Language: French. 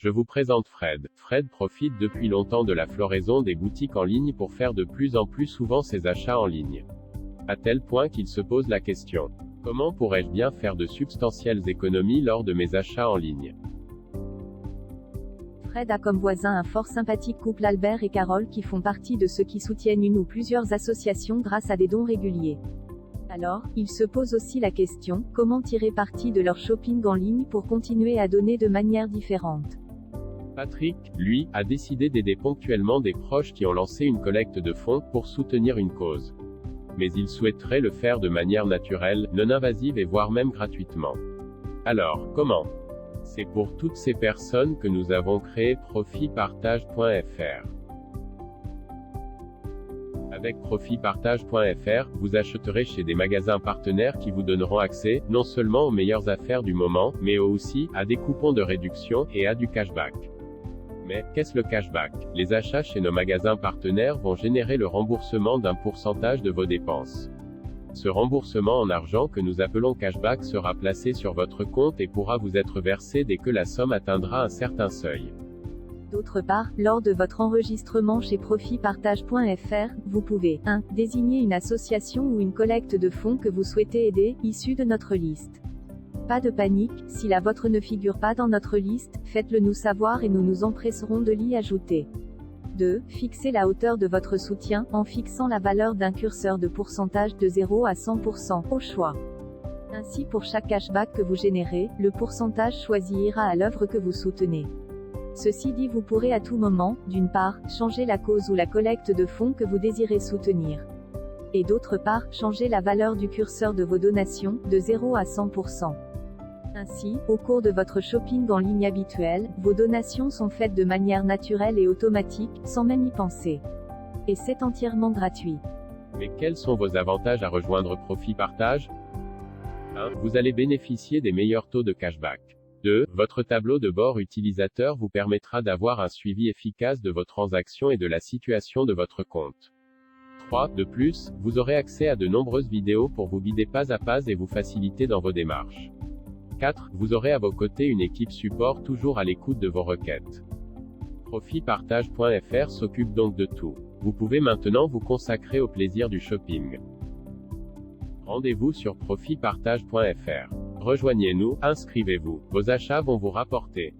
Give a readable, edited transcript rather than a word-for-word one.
Je vous présente Fred. Fred profite depuis longtemps de la floraison des boutiques en ligne pour faire de plus en plus souvent ses achats en ligne. À tel point qu'il se pose la question: comment pourrais-je bien faire de substantielles économies lors de mes achats en ligne? Fred a comme voisin un fort sympathique couple, Albert et Carole, qui font partie de ceux qui soutiennent une ou plusieurs associations grâce à des dons réguliers. Alors, il se pose aussi la question: comment tirer parti de leur shopping en ligne pour continuer à donner de manière différente? Patrick, lui, a décidé d'aider ponctuellement des proches qui ont lancé une collecte de fonds pour soutenir une cause. Mais il souhaiterait le faire de manière naturelle, non invasive et voire même gratuitement. Alors, comment? C'est pour toutes ces personnes que nous avons créé profitpartage.fr. Avec profitpartage.fr, vous achèterez chez des magasins partenaires qui vous donneront accès, non seulement aux meilleures affaires du moment, mais aussi à des coupons de réduction et à du cashback. Mais, qu'est-ce le cashback? Les achats chez nos magasins partenaires vont générer le remboursement d'un pourcentage de vos dépenses. Ce remboursement en argent que nous appelons cashback sera placé sur votre compte et pourra vous être versé dès que la somme atteindra un certain seuil. D'autre part, lors de votre enregistrement chez profitpartage.fr, vous pouvez 1. Désigner une association ou une collecte de fonds que vous souhaitez aider, issue de notre liste. Pas de panique, si la vôtre ne figure pas dans notre liste, faites-le nous savoir et nous nous empresserons de l'y ajouter. 2. Fixez la hauteur de votre soutien, en fixant la valeur d'un curseur de pourcentage de 0 à 100%, au choix. Ainsi, pour chaque cashback que vous générez, le pourcentage choisi ira à l'œuvre que vous soutenez. Ceci dit, vous pourrez à tout moment, d'une part, changer la cause ou la collecte de fonds que vous désirez soutenir. Et d'autre part, changer la valeur du curseur de vos donations, de 0 à 100%. Ainsi, au cours de votre shopping en ligne habituel, vos donations sont faites de manière naturelle et automatique, sans même y penser. Et c'est entièrement gratuit. Mais quels sont vos avantages à rejoindre Profit Partage? 1. Vous allez bénéficier des meilleurs taux de cashback. 2. Votre tableau de bord utilisateur vous permettra d'avoir un suivi efficace de vos transactions et de la situation de votre compte. 3. De plus, vous aurez accès à de nombreuses vidéos pour vous guider pas à pas et vous faciliter dans vos démarches. 4. Vous aurez à vos côtés une équipe support toujours à l'écoute de vos requêtes. Profitpartage.fr s'occupe donc de tout. Vous pouvez maintenant vous consacrer au plaisir du shopping. Rendez-vous sur profitpartage.fr. Rejoignez-nous, inscrivez-vous. Vos achats vont vous rapporter.